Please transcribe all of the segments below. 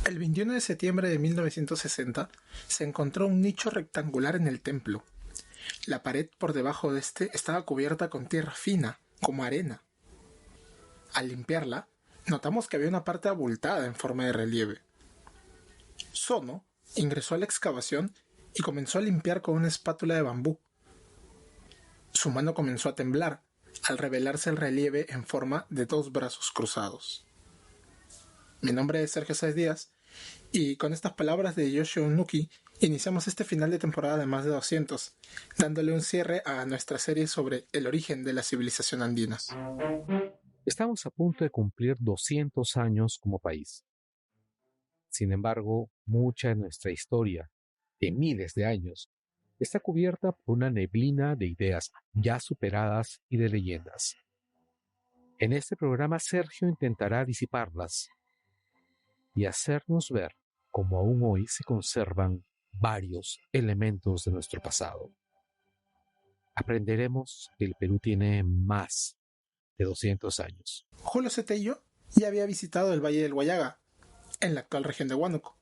El 21 de septiembre de 1960 se encontró un nicho rectangular en el templo. La pared por debajo de este estaba cubierta con tierra fina, como arena. Al limpiarla, notamos que había una parte abultada en forma de relieve. Sono ingresó a la excavación y comenzó a limpiar con una espátula de bambú. Su mano comenzó a temblar al revelarse el relieve en forma de 2 brazos cruzados. Mi nombre es Sergio Sáez Díaz y con estas palabras de Yoshio Nuki iniciamos este final de temporada de Más de 200, dándole un cierre a nuestra serie sobre el origen de la civilización andina. Estamos a punto de cumplir 200 años como país. Sin embargo, mucha de nuestra historia, de miles de años, está cubierta por una neblina de ideas ya superadas y de leyendas. En este programa Sergio intentará disiparlas y hacernos ver cómo aún hoy se conservan varios elementos de nuestro pasado. Aprenderemos que el Perú tiene más de 200 años. Julio Cetello ya había visitado el Valle del Huallaga, en la actual región de Huánuco,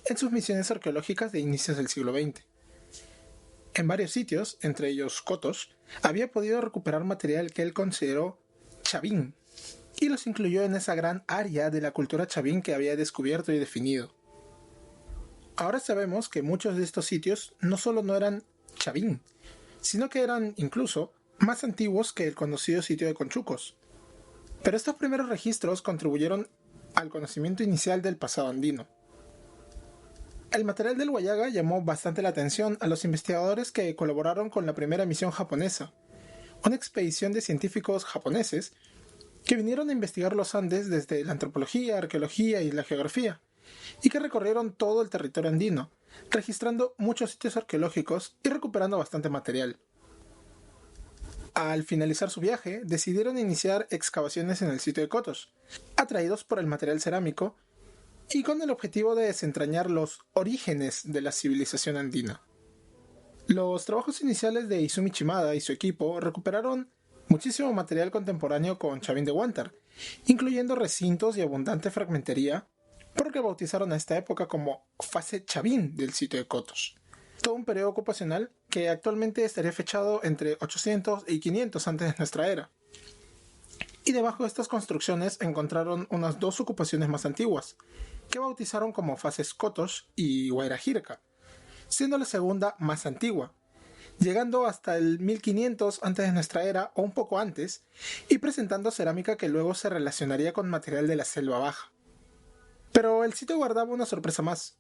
en sus misiones arqueológicas de inicios del siglo XX. En varios sitios, entre ellos Cotos, había podido recuperar material que él consideró chavín, y los incluyó en esa gran área de la cultura chavín que había descubierto y definido. Ahora sabemos que muchos de estos sitios no solo no eran chavín, sino que eran incluso más antiguos que el conocido sitio de Conchucos. Pero estos primeros registros contribuyeron al conocimiento inicial del pasado andino. El material del Huallaga llamó bastante la atención a los investigadores que colaboraron con la primera misión japonesa, una expedición de científicos japoneses que vinieron a investigar los Andes desde la antropología, arqueología y la geografía, y que recorrieron todo el territorio andino, registrando muchos sitios arqueológicos y recuperando bastante material. Al finalizar su viaje, decidieron iniciar excavaciones en el sitio de Cotos, atraídos por el material cerámico y con el objetivo de desentrañar los orígenes de la civilización andina. Los trabajos iniciales de Izumi Shimada y su equipo recuperaron muchísimo material contemporáneo con chavín de Huántar, incluyendo recintos y abundante fragmentería, por lo que bautizaron a esta época como fase chavín del sitio de Cotos. Todo un periodo ocupacional que actualmente estaría fechado entre 800 y 500 antes de nuestra era. Y debajo de estas construcciones encontraron unas 2 ocupaciones más antiguas, que bautizaron como fases Cotos y Huayra-Jirca, siendo la segunda más antigua, llegando hasta el 1500 antes de nuestra era o un poco antes, y presentando cerámica que luego se relacionaría con material de la selva baja. Pero el sitio guardaba una sorpresa más.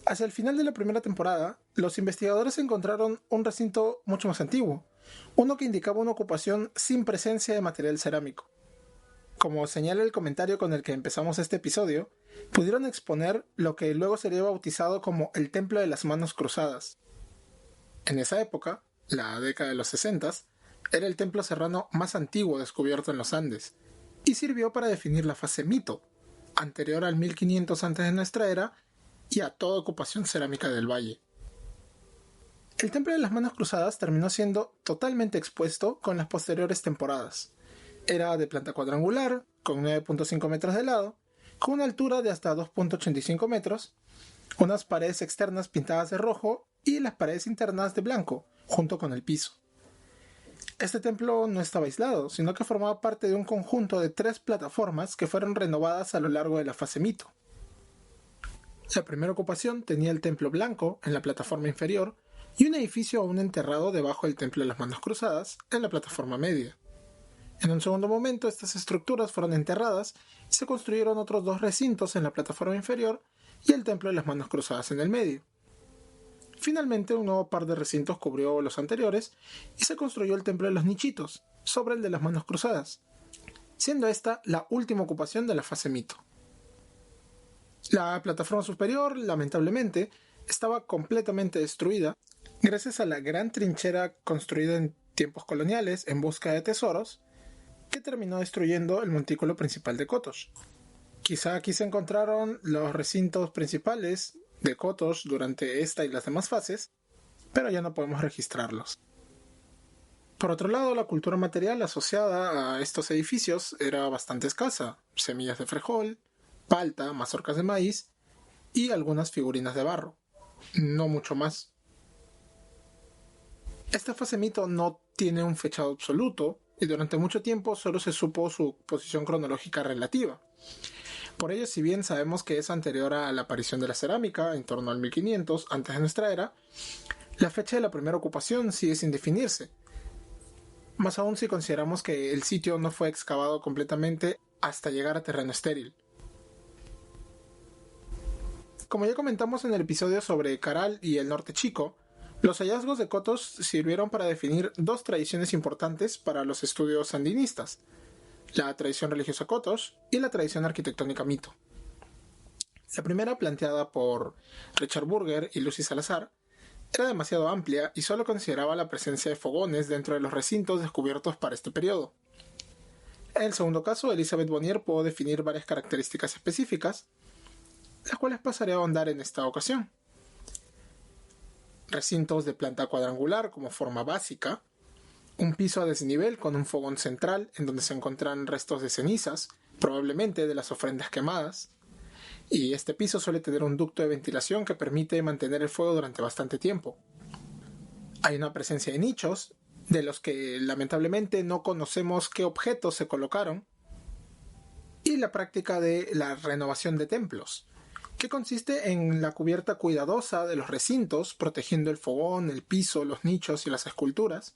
Hacia el final de la primera temporada, los investigadores encontraron un recinto mucho más antiguo, uno que indicaba una ocupación sin presencia de material cerámico. Como señala el comentario con el que empezamos este episodio, pudieron exponer lo que luego sería bautizado como el Templo de las Manos Cruzadas. En esa época, la década de los 60, era el templo serrano más antiguo descubierto en los Andes, y sirvió para definir la fase mito, anterior al 1500 antes de nuestra era, y a toda ocupación cerámica del valle. El Templo de las Manos Cruzadas terminó siendo totalmente expuesto con las posteriores temporadas. Era de planta cuadrangular, con 9.5 metros de lado, con una altura de hasta 2.85 metros, unas paredes externas pintadas de rojo y las paredes internas de blanco, junto con el piso. Este templo no estaba aislado, sino que formaba parte de un conjunto de 3 plataformas que fueron renovadas a lo largo de la fase mito. La primera ocupación tenía el templo blanco en la plataforma inferior y un edificio aún enterrado debajo del Templo de las Manos Cruzadas en la plataforma media. En un segundo momento estas estructuras fueron enterradas y se construyeron otros 2 recintos en la plataforma inferior y el Templo de las Manos Cruzadas en el medio. Finalmente un nuevo par de recintos cubrió los anteriores y se construyó el Templo de los Nichitos, sobre el de las Manos Cruzadas, siendo esta la última ocupación de la fase mito. La plataforma superior, lamentablemente, estaba completamente destruida gracias a la gran trinchera construida en tiempos coloniales en busca de tesoros, que terminó destruyendo el montículo principal de Cotos. Quizá aquí se encontraron los recintos principales de Cotos durante esta y las demás fases, pero ya no podemos registrarlos. Por otro lado, la cultura material asociada a estos edificios era bastante escasa: semillas de frijol, palta, mazorcas de maíz y algunas figurinas de barro, no mucho más. Esta fase mito no tiene un fechado absoluto y durante mucho tiempo solo se supo su posición cronológica relativa. Por ello, si bien sabemos que es anterior a la aparición de la cerámica, en torno al 1500 antes de nuestra era, la fecha de la primera ocupación sigue sin definirse, más aún si consideramos que el sitio no fue excavado completamente hasta llegar a terreno estéril. Como ya comentamos en el episodio sobre Caral y el Norte Chico, los hallazgos de cotos sirvieron para definir dos tradiciones importantes para los estudios andinistas: la tradición religiosa cotos y la tradición arquitectónica mito. La primera, planteada por Richard Burger y Lucy Salazar, era demasiado amplia y solo consideraba la presencia de fogones dentro de los recintos descubiertos para este periodo. En el segundo caso, Elizabeth Bonnier pudo definir varias características específicas, las cuales pasaré a ahondar en esta ocasión. Recintos de planta cuadrangular como forma básica, un piso a desnivel con un fogón central en donde se encuentran restos de cenizas, probablemente de las ofrendas quemadas, y este piso suele tener un ducto de ventilación que permite mantener el fuego durante bastante tiempo. Hay una presencia de nichos, de los que lamentablemente no conocemos qué objetos se colocaron, y la práctica de la renovación de templos, que consiste en la cubierta cuidadosa de los recintos, protegiendo el fogón, el piso, los nichos y las esculturas,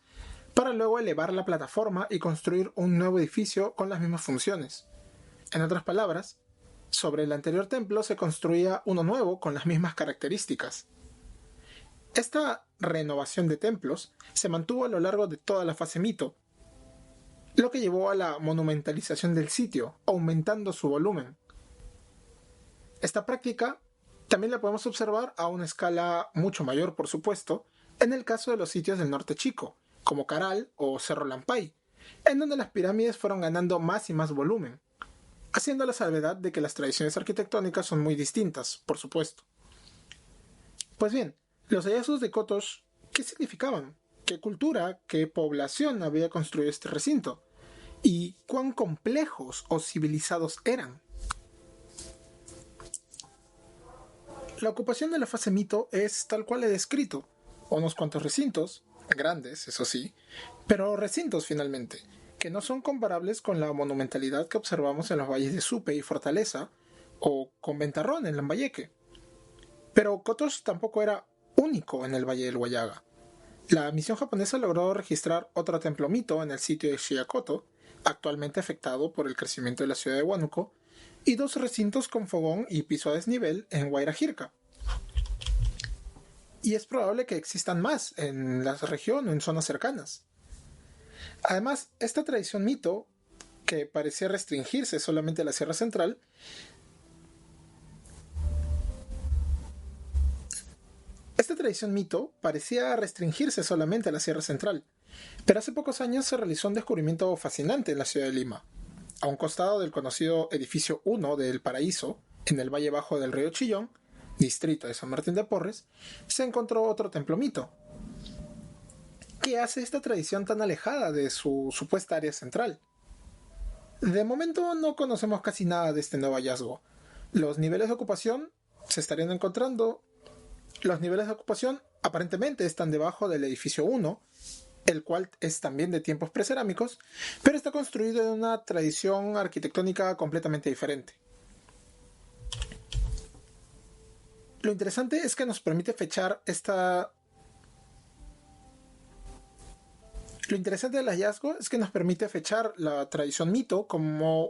para luego elevar la plataforma y construir un nuevo edificio con las mismas funciones. En otras palabras, sobre el anterior templo se construía uno nuevo con las mismas características. Esta renovación de templos se mantuvo a lo largo de toda la fase mito, lo que llevó a la monumentalización del sitio, aumentando su volumen. Esta práctica también la podemos observar a una escala mucho mayor, por supuesto, en el caso de los sitios del Norte Chico, como Caral o Cerro Lampai, en donde las pirámides fueron ganando más y más volumen, haciendo la salvedad de que las tradiciones arquitectónicas son muy distintas, por supuesto. Pues bien, los hallazgos de cotos, ¿qué significaban? ¿Qué cultura, qué población había construido este recinto? ¿Y cuán complejos o civilizados eran? La ocupación de la fase mito es tal cual he descrito: unos cuantos recintos, grandes, eso sí, pero recintos finalmente, que no son comparables con la monumentalidad que observamos en los valles de Supe y Fortaleza, o con Ventarrón en Lambayeque. Pero Cotos tampoco era único en el Valle del Huallaga. La misión japonesa logró registrar otro templo mito en el sitio de Shiakoto, actualmente afectado por el crecimiento de la ciudad de Huánuco, y dos recintos con fogón y piso a desnivel en Guairajirca. Y es probable que existan más en la región o en zonas cercanas. Además, esta tradición mito, que parecía restringirse solamente a la Sierra Central, pero hace pocos años se realizó un descubrimiento fascinante en la ciudad de Lima. A un costado del conocido edificio 1 de El Paraíso, en el valle bajo del río Chillón, distrito de San Martín de Porres, se encontró otro templo mito. ¿Qué hace esta tradición tan alejada de su supuesta área central? De momento no conocemos casi nada de este nuevo hallazgo. Los niveles de ocupación aparentemente están debajo del edificio 1, el cual es también de tiempos precerámicos, pero está construido en una tradición arquitectónica completamente diferente. Lo interesante es que nos permite fechar Lo interesante del hallazgo es que nos permite fechar la tradición mito como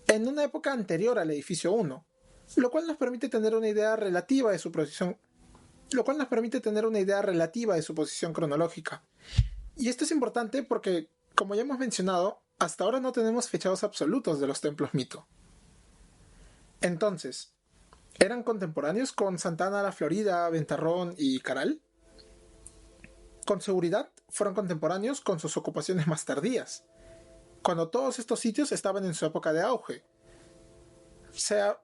en una época anterior al edificio 1, lo cual nos permite tener una idea relativa de su posición cronológica. Y esto es importante porque, como ya hemos mencionado, hasta ahora no tenemos fechados absolutos de los templos mito. Entonces, ¿eran contemporáneos con Santana la Florida, Ventarrón y Caral? Con seguridad fueron contemporáneos con sus ocupaciones más tardías, cuando todos estos sitios estaban en su época de auge. O sea,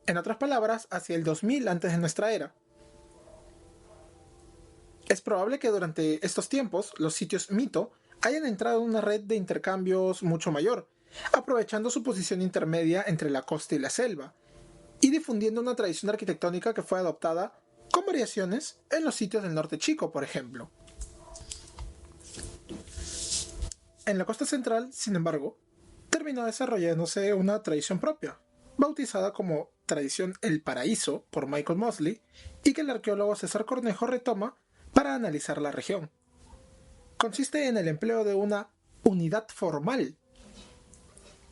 en otras palabras, hacia el 2000 antes de nuestra era. Es probable que durante estos tiempos los sitios mito hayan entrado en una red de intercambios mucho mayor, aprovechando su posición intermedia entre la costa y la selva, y difundiendo una tradición arquitectónica que fue adoptada con variaciones en los sitios del norte chico, por ejemplo. En la costa central, sin embargo, terminó desarrollándose una tradición propia, bautizada como Tradición El Paraíso por Michael Mosley, y que el arqueólogo César Cornejo retoma para analizar la región. Consiste en el empleo de una unidad formal,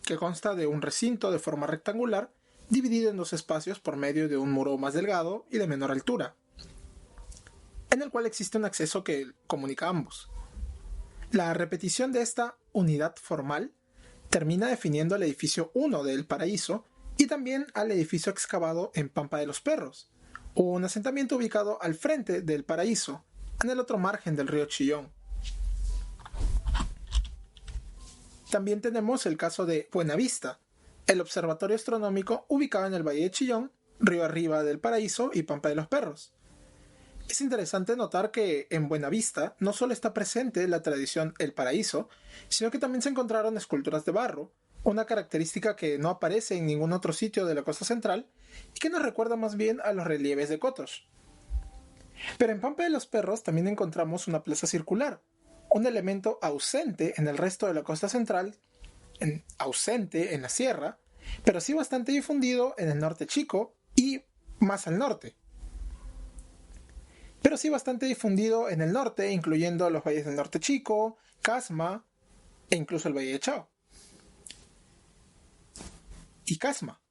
que consta de un recinto de forma rectangular dividido en dos espacios por medio de un muro más delgado y de menor altura, en el cual existe un acceso que comunica ambos. La repetición de esta unidad formal termina definiendo el edificio 1 del Paraíso y también al edificio excavado en Pampa de los Perros, un asentamiento ubicado al frente del Paraíso, en el otro margen del río Chillón. También tenemos el caso de Buenavista, el observatorio astronómico ubicado en el Valle de Chillón, río arriba del Paraíso y Pampa de los Perros. Es interesante notar que en Buenavista no solo está presente la tradición El Paraíso, sino que también se encontraron esculturas de barro, una característica que no aparece en ningún otro sitio de la costa central y que nos recuerda más bien a los relieves de Cotos. Pero en Pampa de los Perros también encontramos una plaza circular, un elemento ausente en el resto de la costa central, ausente en la sierra, pero sí bastante difundido en el norte chico y más al norte. Pero sí bastante difundido en el norte, incluyendo los valles del norte chico, Casma e incluso el valle de Chao. Y Casma.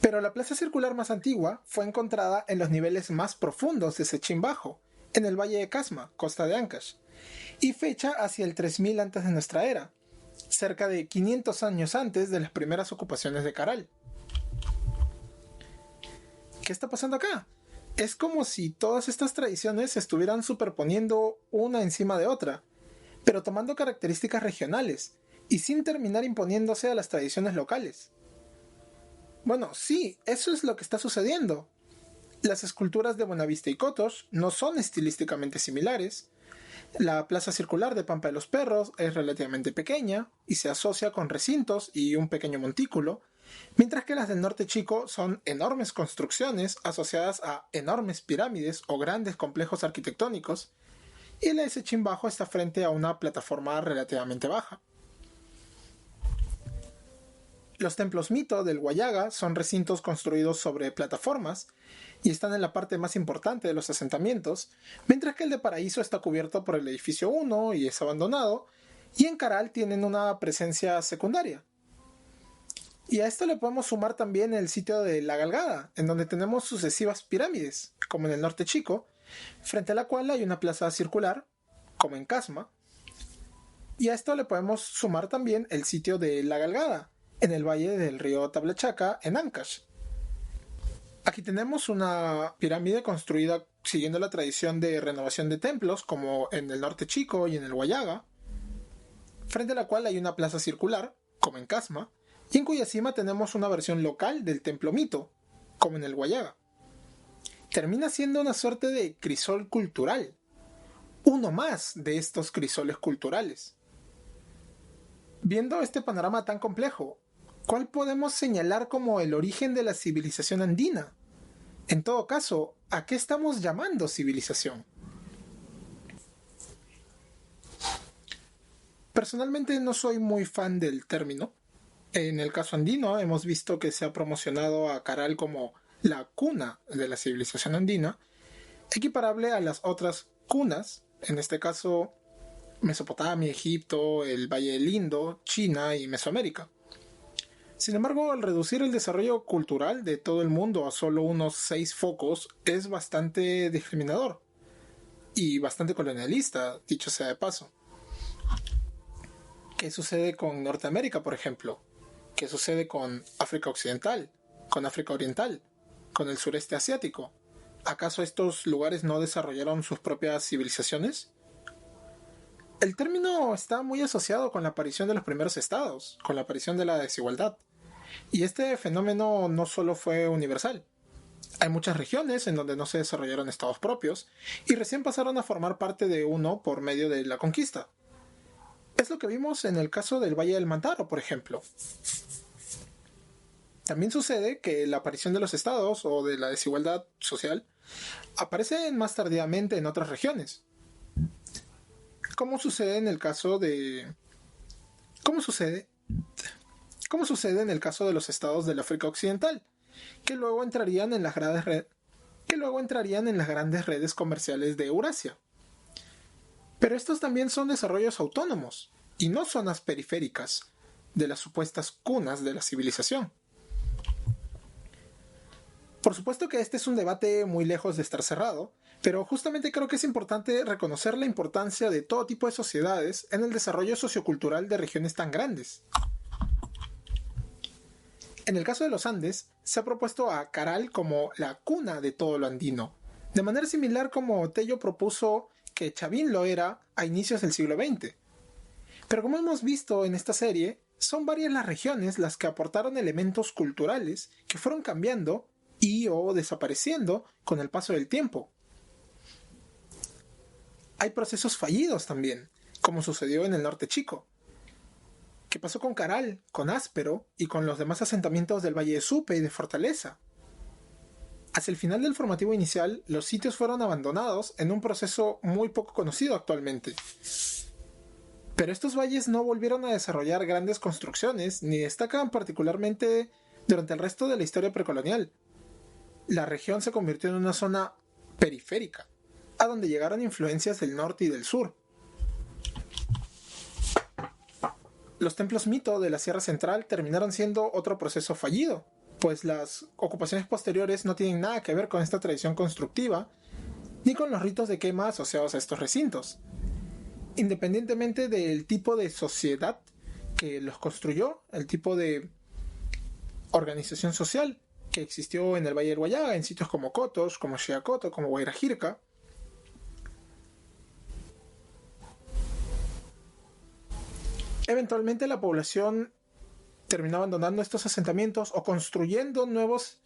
Pero la plaza circular más antigua fue encontrada en los niveles más profundos de Sechín Bajo, en el valle de Casma, costa de Ancash, y fecha hacia el 3000 antes de nuestra era, cerca de 500 años antes de las primeras ocupaciones de Caral. ¿Qué está pasando acá? Es como si todas estas tradiciones se estuvieran superponiendo una encima de otra, pero tomando características regionales y sin terminar imponiéndose a las tradiciones locales. Bueno, sí, eso es lo que está sucediendo. Las esculturas de Buenavista y Cotos no son estilísticamente similares. La plaza circular de Pampa de los Perros es relativamente pequeña y se asocia con recintos y un pequeño montículo, mientras que las del norte chico son enormes construcciones asociadas a enormes pirámides o grandes complejos arquitectónicos, y la de Sechín Bajo está frente a una plataforma relativamente baja. Los templos mito del Huallaga son recintos construidos sobre plataformas y están en la parte más importante de los asentamientos, mientras que el de Paraíso está cubierto por el edificio 1 y es abandonado, y en Caral tienen una presencia secundaria. Y a esto le podemos sumar también el sitio de La Galgada, en donde tenemos sucesivas pirámides, como en el norte chico, frente a la cual hay una plaza circular, como en Casma. Y a esto le podemos sumar también el sitio de La Galgada, en el valle del río Tablachaca, en Ancash. Aquí tenemos una pirámide construida siguiendo la tradición de renovación de templos, como en el norte chico y en el Huallaga, frente a la cual hay una plaza circular, como en Casma, y en cuya cima tenemos una versión local del templo mito, como en el Huallaga. Termina siendo una suerte de crisol cultural, uno más de estos crisoles culturales. Viendo este panorama tan complejo, ¿cuál podemos señalar como el origen de la civilización andina? En todo caso, ¿a qué estamos llamando civilización? Personalmente no soy muy fan del término. En el caso andino hemos visto que se ha promocionado a Caral como la cuna de la civilización andina, equiparable a las otras cunas, en este caso Mesopotamia, Egipto, el Valle del Indo, China y Mesoamérica. Sin embargo, al reducir el desarrollo cultural de todo el mundo a solo unos 6 focos es bastante discriminador y bastante colonialista, dicho sea de paso. ¿Qué sucede con Norteamérica, por ejemplo? ¿Qué sucede con África Occidental? ¿Con África Oriental? ¿Con el sureste asiático? ¿Acaso estos lugares no desarrollaron sus propias civilizaciones? El término está muy asociado con la aparición de los primeros estados, con la aparición de la desigualdad. Y este fenómeno no solo fue universal. Hay muchas regiones en donde no se desarrollaron estados propios y recién pasaron a formar parte de uno por medio de la conquista. Es lo que vimos en el caso del Valle del Mantaro, por ejemplo. También sucede que la aparición de los estados o de la desigualdad social aparece más tardíamente en otras regiones, como sucede en el caso de como sucede como sucede en el caso de los estados del África Occidental, que luego entrarían en las grandes redes comerciales de Eurasia. Pero estos también son desarrollos autónomos y no zonas periféricas de las supuestas cunas de la civilización. Por supuesto que este es un debate muy lejos de estar cerrado, pero justamente creo que es importante reconocer la importancia de todo tipo de sociedades en el desarrollo sociocultural de regiones tan grandes. En el caso de los Andes, se ha propuesto a Caral como la cuna de todo lo andino, de manera similar como Tello propuso que Chavín lo era a inicios del siglo XX. Pero como hemos visto en esta serie, son varias las regiones las que aportaron elementos culturales que fueron cambiando y o desapareciendo con el paso del tiempo. Hay procesos fallidos también, como sucedió en el Norte Chico. ¿Qué pasó con Caral, con Áspero y con los demás asentamientos del Valle de Supe y de Fortaleza? Hacia el final del formativo inicial, los sitios fueron abandonados en un proceso muy poco conocido actualmente. Pero estos valles no volvieron a desarrollar grandes construcciones, ni destacan particularmente durante el resto de la historia precolonial. La región se convirtió en una zona periférica, a donde llegaron influencias del norte y del sur. Los templos mito de la Sierra Central terminaron siendo otro proceso fallido, pues las ocupaciones posteriores no tienen nada que ver con esta tradición constructiva, ni con los ritos de quema asociados a estos recintos. Independientemente del tipo de sociedad que los construyó, el tipo de organización social que existió en el Valle del Guayaga, en sitios como Cotos, como Xiacoto, como Guayrajirca, eventualmente la población terminó abandonando estos asentamientos o construyendo nuevos.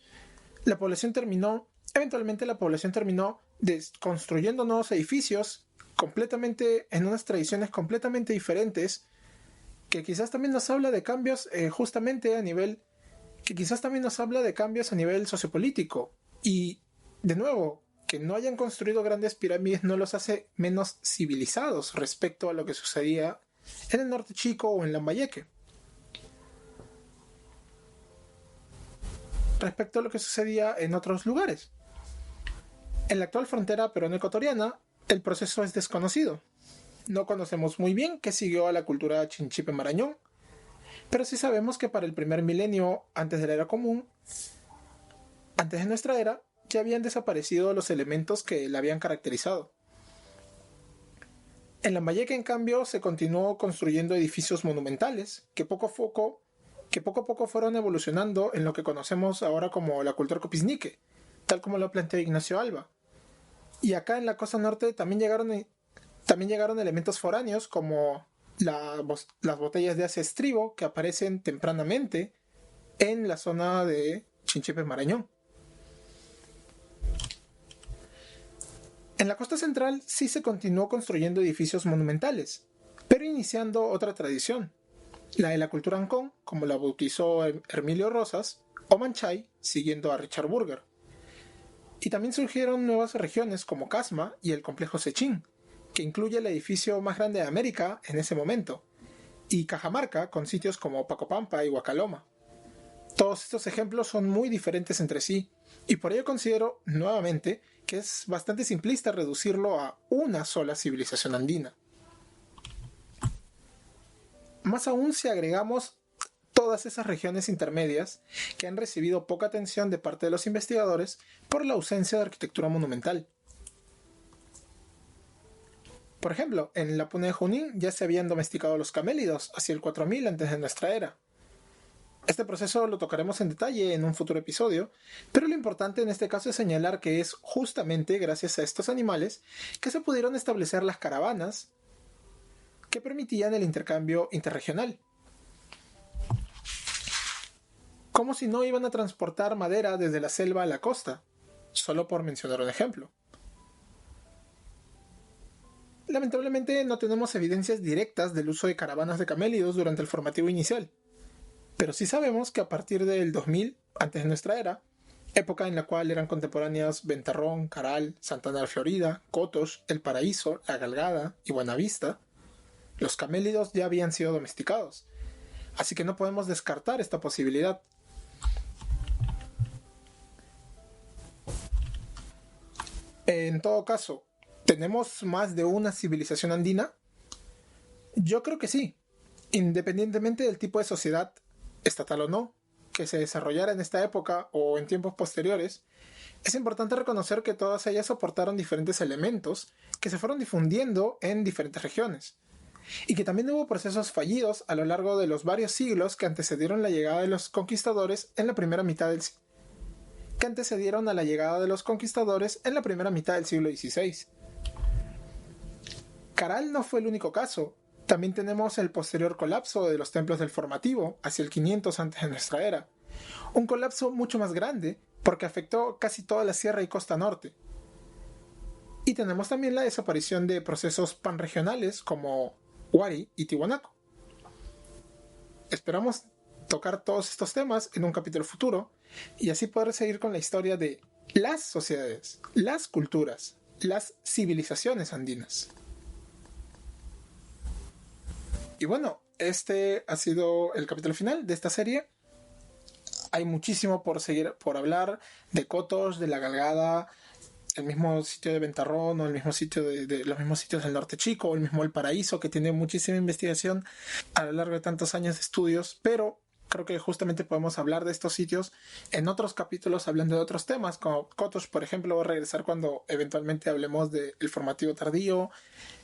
Eventualmente la población terminó construyendo nuevos edificios completamente en unas tradiciones completamente diferentes, que quizás también nos habla de cambios a nivel sociopolítico. Y de nuevo, que no hayan construido grandes pirámides no los hace menos civilizados respecto a lo que sucedía en el Norte Chico o en Lambayeque. Respecto a lo que sucedía en otros lugares. En la actual frontera peruano-ecuatoriana, el proceso es desconocido. No conocemos muy bien qué siguió a la cultura Chinchipe Marañón, pero sí sabemos que para el primer milenio antes de la era común, antes de nuestra era, ya habían desaparecido los elementos que la habían caracterizado. En Lambayeque, en cambio, se continuó construyendo edificios monumentales que poco a poco fueron evolucionando en lo que conocemos ahora como la cultura copisnique, tal como lo planteó Ignacio Alba. Y acá en la costa norte también llegaron elementos foráneos como las botellas de hace estribo que aparecen tempranamente en la zona de Chinchipe Marañón. En la costa central sí se continuó construyendo edificios monumentales, pero iniciando otra tradición, la de la cultura Ancón, como la bautizó Hermilio Rosas, o Manchay, siguiendo a Richard Burger. Y también surgieron nuevas regiones como Casma y el complejo Sechín, que incluye el edificio más grande de América en ese momento, y Cajamarca con sitios como Pacopampa y Huacaloma. Todos estos ejemplos son muy diferentes entre sí, y por ello considero, nuevamente, que es bastante simplista reducirlo a una sola civilización andina. Más aún si agregamos todas esas regiones intermedias que han recibido poca atención de parte de los investigadores por la ausencia de arquitectura monumental. Por ejemplo, en la Puna de Junín ya se habían domesticado los camélidos hacia el 4000 antes de nuestra era. Este proceso lo tocaremos en detalle en un futuro episodio, pero lo importante en este caso es señalar que es justamente gracias a estos animales que se pudieron establecer las caravanas que permitían el intercambio interregional. Como si no iban a transportar madera desde la selva a la costa, solo por mencionar un ejemplo. Lamentablemente no tenemos evidencias directas del uso de caravanas de camélidos durante el formativo inicial. Pero sí sabemos que a partir del 2000, antes de nuestra era, época en la cual eran contemporáneas Ventarrón, Caral, Santana de Florida, Cotos, El Paraíso, La Galgada y Buenavista, los camélidos ya habían sido domesticados. Así que no podemos descartar esta posibilidad. En todo caso, ¿tenemos más de una civilización andina? Yo creo que sí, independientemente del tipo de sociedad, estatal o no, que se desarrollara en esta época o en tiempos posteriores. Es importante reconocer que todas ellas soportaron diferentes elementos que se fueron difundiendo en diferentes regiones, y que también hubo procesos fallidos a lo largo de los varios siglos que antecedieron la llegada de los conquistadores en la primera mitad del siglo XVI. Caral no fue el único caso. También tenemos el posterior colapso de los templos del Formativo hacia el 500 antes de nuestra era. Un colapso mucho más grande porque afectó casi toda la sierra y costa norte. Y tenemos también la desaparición de procesos panregionales como Huari y Tiwanaku. Esperamos tocar todos estos temas en un capítulo futuro y así poder seguir con la historia de las sociedades, las culturas, las civilizaciones andinas. Y bueno, este ha sido el capítulo final de esta serie. Hay muchísimo por hablar de Cotos, de La Galgada, el mismo sitio de Ventarrón o el mismo sitio de los mismos sitios del Norte Chico o el mismo El Paraíso, que tiene muchísima investigación a lo largo de tantos años de estudios, pero creo que justamente podemos hablar de estos sitios en otros capítulos hablando de otros temas, como Cotos, por ejemplo. Voy a regresar cuando eventualmente hablemos del formativo tardío,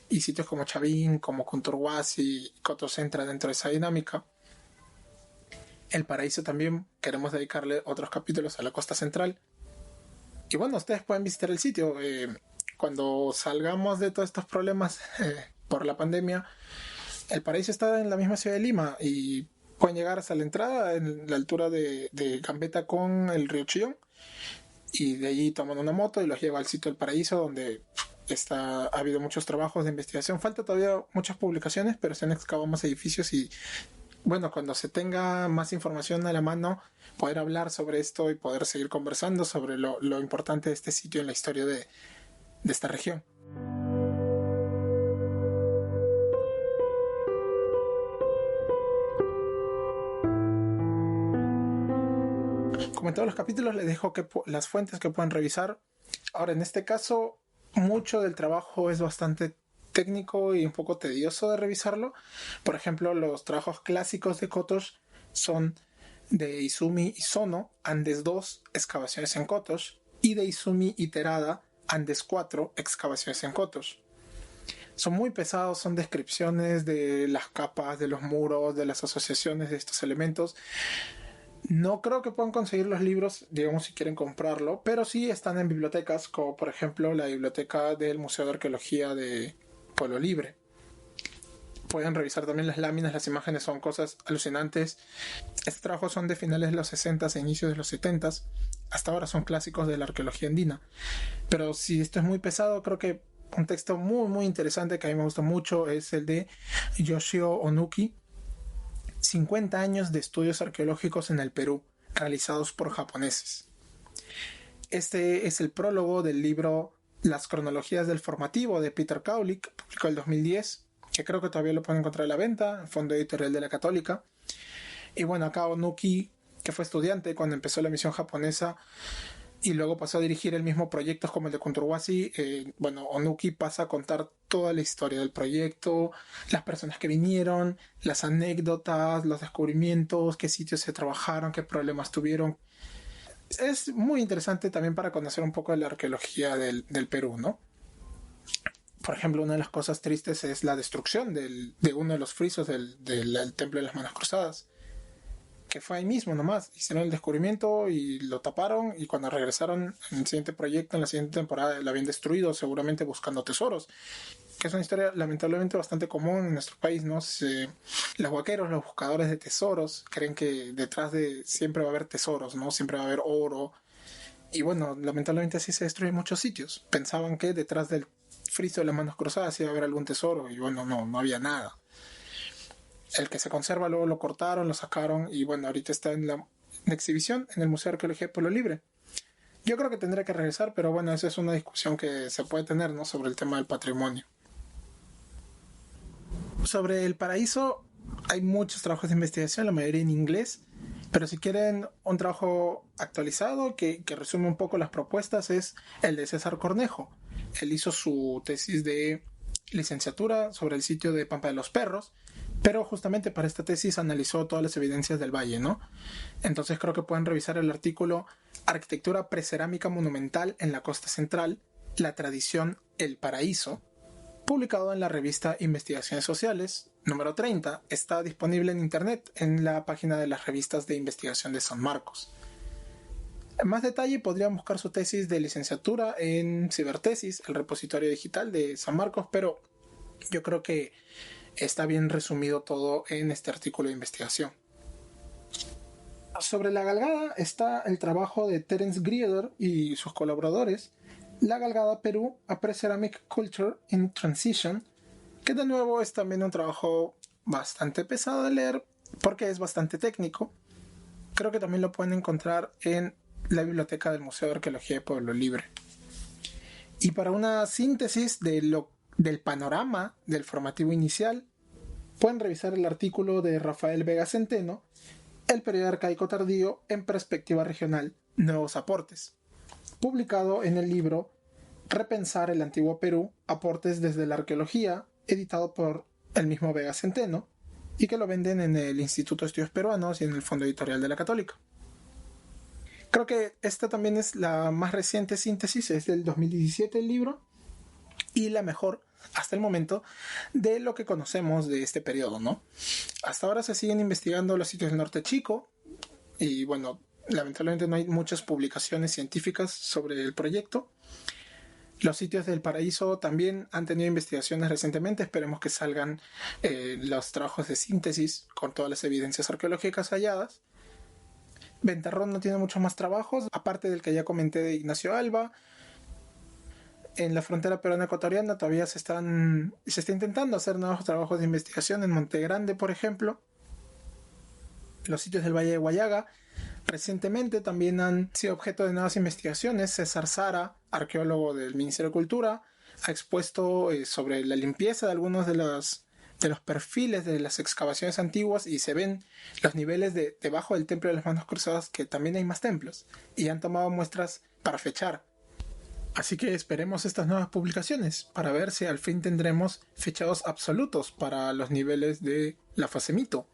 y sitios como Chavín, como Conturhuasi, Cotos entra dentro de esa dinámica. El Paraíso también queremos dedicarle otros capítulos a la costa central. Y bueno, ustedes pueden visitar el sitio. Cuando salgamos de todos estos problemas por la pandemia, el Paraíso está en la misma ciudad de Lima y pueden llegar hasta la entrada en la altura de Gambetta con el río Chillón, y de allí toman una moto y los lleva al sitio del Paraíso, donde ha habido muchos trabajos de investigación. Falta todavía muchas publicaciones, pero se han excavado más edificios y bueno, cuando se tenga más información a la mano, poder hablar sobre esto y poder seguir conversando sobre lo importante de este sitio en la historia de esta región. Como en todos los capítulos, les dejo las fuentes que pueden revisar. Ahora, en este caso, mucho del trabajo es bastante técnico y un poco tedioso de revisarlo. Por ejemplo, los trabajos clásicos de Cotos son de Izumi y Sono, Andes 2, excavaciones en Cotos, y de Izumi y Terada, Andes 4, excavaciones en Cotos. Son muy pesados, son descripciones de las capas, de los muros, de las asociaciones de estos elementos. No creo que puedan conseguir los libros, digamos, si quieren comprarlo, pero sí están en bibliotecas, como por ejemplo la biblioteca del Museo de Arqueología de Pueblo Libre. Pueden revisar también las láminas, las imágenes son cosas alucinantes. Estos trabajos son de finales de los 60 e inicios de los 70. Hasta ahora son clásicos de la arqueología andina. Pero si esto es muy pesado, creo que un texto muy muy interesante que a mí me gusta mucho es el de Yoshio Onuki, 50 años de estudios arqueológicos en el Perú, realizados por japoneses. Este es el prólogo del libro Las cronologías del formativo de Peter Kaulik, publicado en el 2010, que creo que todavía lo pueden encontrar a la venta, en Fondo Editorial de la Católica. Y bueno, acá Onuki, que fue estudiante cuando empezó la misión japonesa y luego pasó a dirigir el mismo proyectos como el de Conturhuasi, Onuki pasa a contar toda la historia del proyecto, las personas que vinieron, las anécdotas, los descubrimientos, qué sitios se trabajaron, qué problemas tuvieron. Es muy interesante también para conocer un poco de la arqueología del Perú, ¿no? Por ejemplo, una de las cosas tristes es la destrucción de uno de los frisos del Templo de las Manos Cruzadas, que fue ahí mismo nomás. Hicieron el descubrimiento y lo taparon, y cuando regresaron en el siguiente proyecto, en la siguiente temporada, lo habían destruido, seguramente buscando tesoros, que es una historia lamentablemente bastante común en nuestro país, ¿no? Los huaqueros, los buscadores de tesoros, creen que detrás de siempre va a haber tesoros, ¿no? Siempre va a haber oro. Y bueno, lamentablemente así se destruyen muchos sitios. Pensaban que detrás del friso de las Manos Cruzadas iba a haber algún tesoro, y bueno, no había nada. El que se conserva luego lo cortaron, lo sacaron y bueno, ahorita está en exhibición en el Museo de Arqueología de Pueblo Libre. Yo creo que tendría que regresar, pero bueno, esa es una discusión que se puede tener, ¿no? Sobre el tema del patrimonio. Sobre el paraíso hay muchos trabajos de investigación, la mayoría en inglés, pero si quieren un trabajo actualizado que resume un poco las propuestas es el de César Cornejo. Él hizo su tesis de licenciatura sobre el sitio de Pampa de los Perros, pero justamente para esta tesis analizó todas las evidencias del valle, ¿no? Entonces creo que pueden revisar el artículo Arquitectura precerámica monumental en la costa central, la tradición El Paraíso, publicado en la revista Investigaciones Sociales, número 30, está disponible en internet en la página de las revistas de investigación de San Marcos. En más detalle podrían buscar su tesis de licenciatura en Cibertesis, el repositorio digital de San Marcos, pero yo creo que está bien resumido todo en este artículo de investigación. Sobre la galgada está el trabajo de Terence Grieder y sus colaboradores, La Galgada Perú, A Pre-Ceramic Culture in Transition, que de nuevo es también un trabajo bastante pesado de leer porque es bastante técnico. Creo que también lo pueden encontrar en la biblioteca del Museo de Arqueología de Pueblo Libre. Y para una síntesis del panorama del formativo inicial, pueden revisar el artículo de Rafael Vega Centeno, El periodo arcaico tardío en perspectiva regional, nuevos aportes, publicado en el libro Repensar el Antiguo Perú, aportes desde la arqueología, editado por el mismo Vega Centeno, y que lo venden en el Instituto de Estudios Peruanos y en el Fondo Editorial de la Católica. Creo que esta también es la más reciente síntesis, es del 2017 el libro, y la mejor hasta el momento de lo que conocemos de este periodo, ¿no? Hasta ahora se siguen investigando los sitios del Norte Chico y bueno, lamentablemente no hay muchas publicaciones científicas sobre el proyecto. Los sitios del Paraíso también han tenido investigaciones recientemente, esperemos que salgan los trabajos de síntesis con todas las evidencias arqueológicas halladas. Ventarrón no tiene muchos más trabajos, aparte del que ya comenté de Ignacio Alba. En la frontera peruana-ecuatoriana todavía se está intentando hacer nuevos trabajos de investigación en Monte Grande, por ejemplo. Los sitios del Valle de Huallaga recientemente también han sido objeto de nuevas investigaciones. César Sara, arqueólogo del Ministerio de Cultura, ha expuesto sobre la limpieza de algunos de los perfiles de las excavaciones antiguas y se ven los niveles debajo del Templo de las Manos Cruzadas, que también hay más templos, y han tomado muestras para fechar. Así que esperemos estas nuevas publicaciones para ver si al fin tendremos fechados absolutos para los niveles de la fase mito.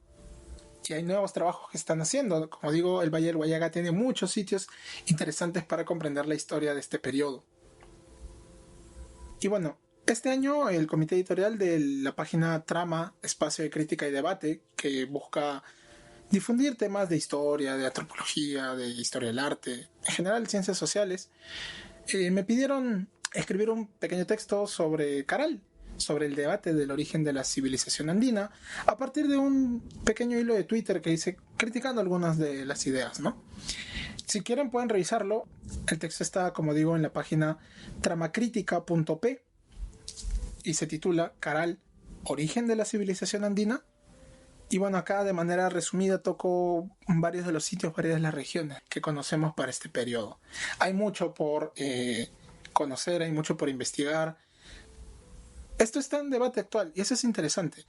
Y hay nuevos trabajos que están haciendo. Como digo, el Valle del Huallaga tiene muchos sitios interesantes para comprender la historia de este periodo. Y bueno, este año el comité editorial de la página Trama, Espacio de Crítica y Debate, que busca difundir temas de historia, de antropología, de historia del arte, en general ciencias sociales, me pidieron escribir un pequeño texto sobre Caral, sobre el debate del origen de la civilización andina, a partir de un pequeño hilo de Twitter que hice criticando algunas de las ideas, ¿no? Si quieren pueden revisarlo. El texto está, como digo, en la página tramacritica.p y se titula Caral, origen de la civilización andina. Y bueno, acá de manera resumida toco varios de los sitios, varias de las regiones que conocemos para este periodo. Hay mucho por conocer, hay mucho por investigar. Esto está en debate actual y eso es interesante,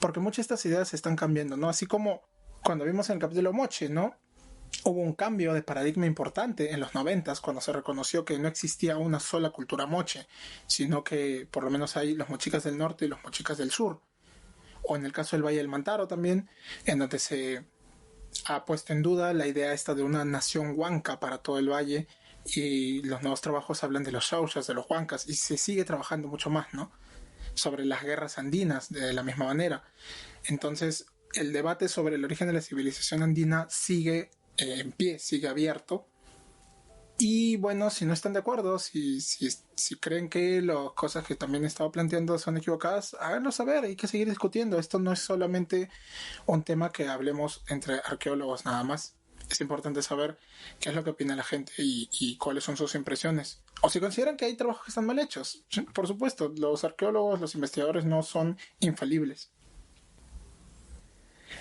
porque muchas de estas ideas se están cambiando, ¿no? Así como cuando vimos en el capítulo Moche, ¿no? Hubo un cambio de paradigma importante en los 90s cuando se reconoció que no existía una sola cultura moche, sino que por lo menos hay los mochicas del norte y los mochicas del sur. O en el caso del Valle del Mantaro también, en donde se ha puesto en duda la idea esta de una nación huanca para todo el valle, y los nuevos trabajos hablan de los Xauxas, de los huancas, y se sigue trabajando mucho más, ¿no? Sobre las guerras andinas de la misma manera. Entonces, el debate sobre el origen de la civilización andina sigue en pie, sigue abierto. Y bueno, si no están de acuerdo, si creen que las cosas que también estaba planteando son equivocadas, háganlo saber, hay que seguir discutiendo. Esto no es solamente un tema que hablemos entre arqueólogos nada más. Es importante saber qué es lo que opina la gente y cuáles son sus impresiones. O si consideran que hay trabajos que están mal hechos. Por supuesto, los arqueólogos, los investigadores no son infalibles.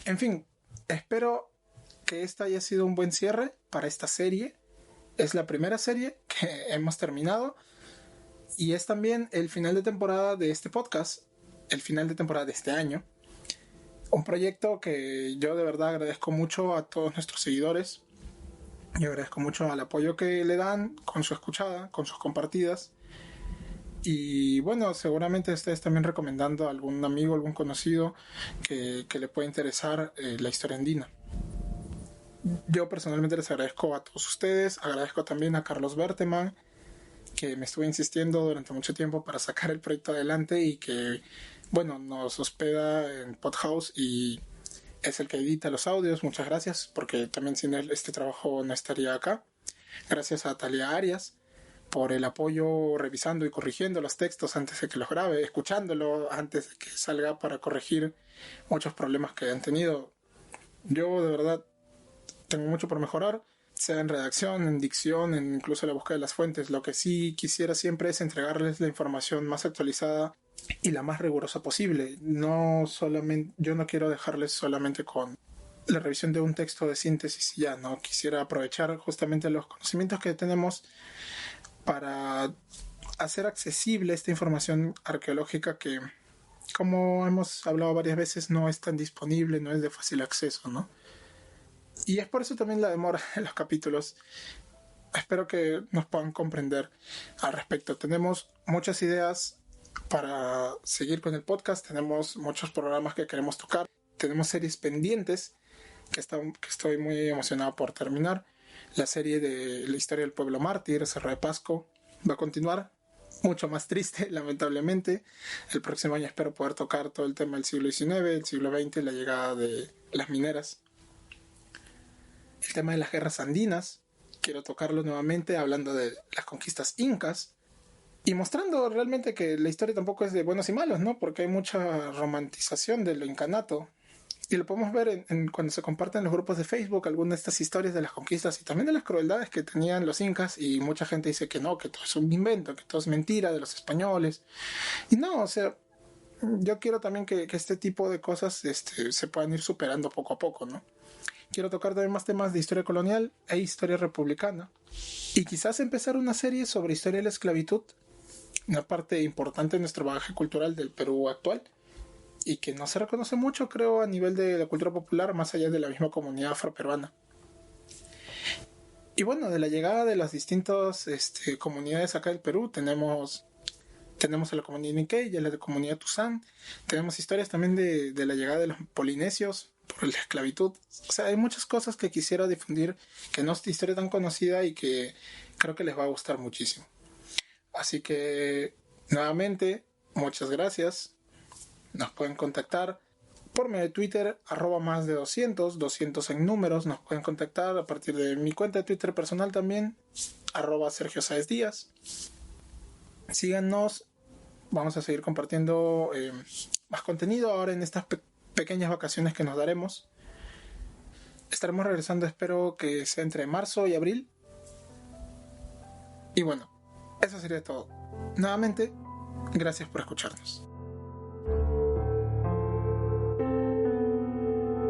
En fin, espero que esta haya sido un buen cierre para esta serie. Es la primera serie que hemos terminado y es también el final de temporada de este podcast, el final de temporada de este año. Un proyecto que yo de verdad agradezco mucho a todos nuestros seguidores. Yo agradezco mucho al apoyo que le dan con su escuchada, con sus compartidas. Y bueno, seguramente ustedes también recomendando a algún amigo, algún conocido que le pueda interesar la historia andina. Yo personalmente les agradezco a todos ustedes, agradezco también a Carlos Berteman, que me estuvo insistiendo durante mucho tiempo para sacar el proyecto adelante y que, bueno, nos hospeda en Podhouse y es el que edita los audios. Muchas gracias, porque también sin él este trabajo no estaría acá. Gracias a Talia Arias por el apoyo revisando y corrigiendo los textos antes de que los grabe, escuchándolo antes de que salga para corregir muchos problemas que han tenido. Yo de verdad tengo mucho por mejorar, sea en redacción, en dicción, en incluso la búsqueda de las fuentes. Lo que sí quisiera siempre es entregarles la información más actualizada y la más rigurosa posible. No solamente, yo no quiero dejarles solamente con la revisión de un texto de síntesis y ya, no. Quisiera aprovechar justamente los conocimientos que tenemos para hacer accesible esta información arqueológica que, como hemos hablado varias veces, no es tan disponible, no es de fácil acceso, ¿no? Y es por eso también la demora en los capítulos. Espero que nos puedan comprender al respecto. Tenemos muchas ideas para seguir con el podcast, tenemos muchos programas que queremos tocar, tenemos series pendientes que estoy muy emocionado por terminar. La serie de la historia del pueblo mártir, Cerro de Pasco, va a continuar, mucho más triste, lamentablemente. El próximo año espero poder tocar todo el tema del siglo XIX, el siglo XX, la llegada de las mineras. El tema de las guerras andinas, quiero tocarlo nuevamente hablando de las conquistas incas y mostrando realmente que la historia tampoco es de buenos y malos, ¿no? Porque hay mucha romantización de lo incanato y lo podemos ver cuando se comparten en los grupos de Facebook algunas de estas historias de las conquistas y también de las crueldades que tenían los incas, y mucha gente dice que no, que todo es un invento, que todo es mentira de los españoles. Y no, o sea, yo quiero también que este tipo de cosas se puedan ir superando poco a poco, ¿no? Quiero tocar también más temas de historia colonial e historia republicana. Y quizás empezar una serie sobre historia de la esclavitud, una parte importante de nuestro bagaje cultural del Perú actual, y que no se reconoce mucho, creo, a nivel de la cultura popular, más allá de la misma comunidad afroperuana. Y bueno, de la llegada de las distintas comunidades acá del Perú, tenemos a la comunidad Nikkei y a la comunidad Tuzán. Tenemos historias también de la llegada de los polinesios por la esclavitud. O sea, hay muchas cosas que quisiera difundir, que no es de historia tan conocida y que creo que les va a gustar muchísimo. Así que, nuevamente, muchas gracias. Nos pueden contactar por medio de Twitter, @más de 200 en números. Nos pueden contactar a partir de mi cuenta de Twitter personal también, @Sergio Sáez Díaz. Síganos, vamos a seguir compartiendo más contenido ahora en estas pequeñas vacaciones que nos daremos. Estaremos regresando, espero que sea entre marzo y abril. Y bueno, eso sería todo. Nuevamente, gracias por escucharnos.